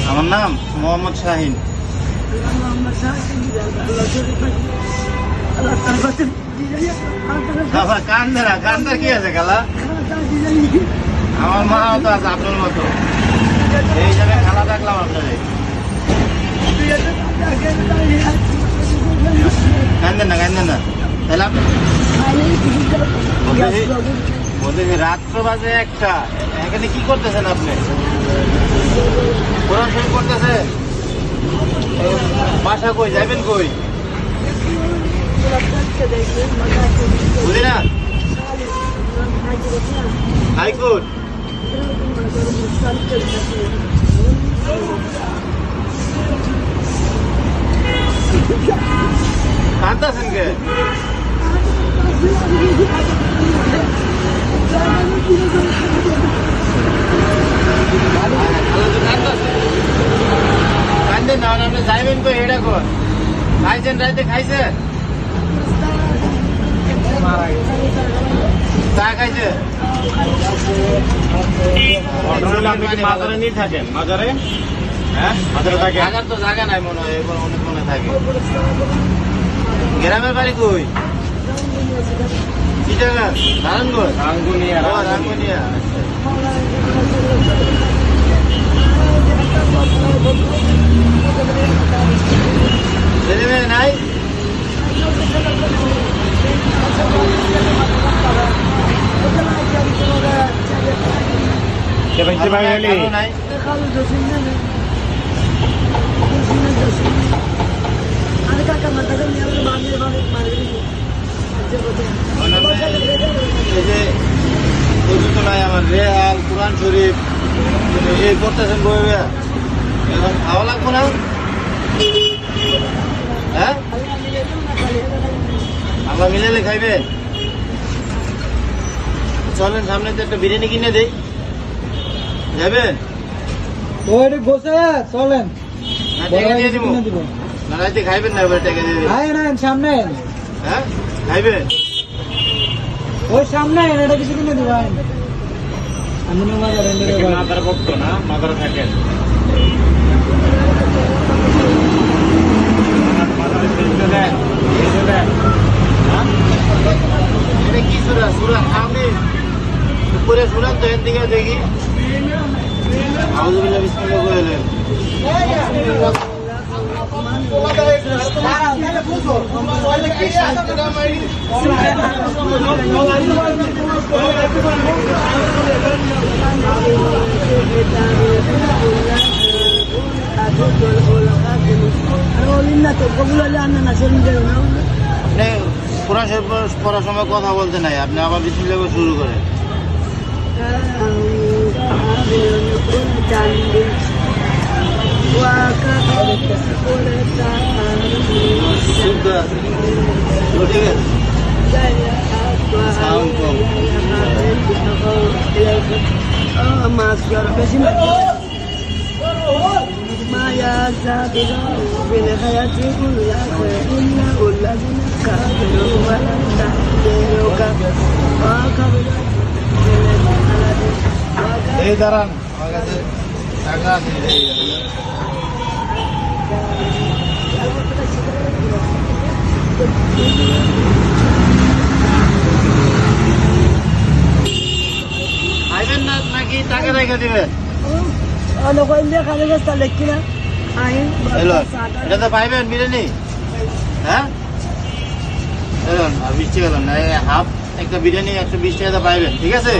আমার নাম মোহাম্মদ শাহিন। কান্দে না, কান্দার কি আছে খালা? আমার মা তো আছে আপনার মতো, এই জায়গায় খালা দেখলাম আপনাদের। কান্দেন না, কান্দেন না। তাহলে আপনি বলতেছি রাত্র বাজে 1টা, এখানে কি করতেছেন আপনি? কোরআন শরীফ করতেছে? বাসা কই, যাবেন কই? বুঝি না। হাইকোর্ট কাঁদতেছেন কে? কান্দেন না, আপনি যাইবেন কই? এটা কর খাইছেন, রাইতে খাইছেন? চা খাইছে? মাজারে নিয়ে থাকেন? মাজারে, হ্যাঁ মাজারে থাকে। থাকার তো জায়গা নাই মনে হয়, অনেক মনে থাকে। গ্রামের বাড়ি কই? কি জায়গা? নারায়ণগঞ্জ। রাঙ্গুনিয়া। ছেলে মেয়ে নাই? নাই আমার রেহাল কোরআন শরীফ এই করতেছেন বই, এখন খাওয়া লাগবো না? হ্যাঁ আমরা মিলালে খাইবেন? চলেন সামনে তো একটা বিরিয়ানি কিনে দেই, যাবেন? চলেন টাকা দিয়ে দিব না, রাইতে খাইবেন না? এবার টাকা দিয়ে দিব সামনে। হ্যাঁ খাইবেন? ওই সামনে এটা কিছু কিনে দিব। মাথার পড়তো না, মাথার থাকেন। এটা কি সুরা? সুরা খাওনি উপরে সুরান তো এর দিকে দেখি। আউযুবিল্লাহি বিসমিল্লাহ বলেন। আপনি কোরআন শরীফ পড়ার সময় কথা বলতে নাই, আপনি আবার বিসমিল্লাহ করে শুরু করেন। এই দাঁড়ান, আমার কাছে টাকা আছে। খাইবেন না নাকি টাকা রেখে দিবেন? এটা তো পাইবেন বিরিয়ানি। হ্যাঁ 20 টাকা না, হাফ একটা বিরিয়ানি 120 টাকা পাইবেন, ঠিক আছে?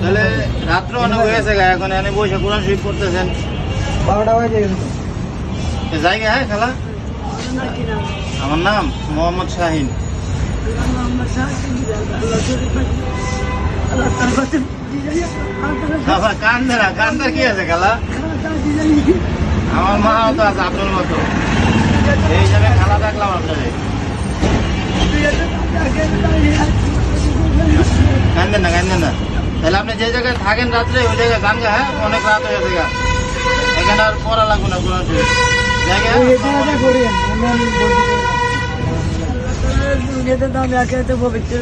তাহলে রাত্র অনেক হয়ে গেছে, এখন এনে বসে কোরআন শরীফ করতেছেন। 12টা বাজে জায়গা। হ্যাঁ খালা, আমার নাম মোহাম্মদ শাহিন। কান্দে না, কান্দার কি আছে খালা? আমার মা তো আছে আপনার মতো, এই জায়গায় খালা দেখলাম আপনাদের। কান্দেন না, কান্দেন না। তাহলে আপনি যে জায়গায় থাকেন রাত্রে ওই জায়গায় গান গা। হ্যাঁ অনেক রাত হয়ে গেছে, এখানে আর পড়া লাগবে না কোরআন শরীফ। জায়গা পবিত্র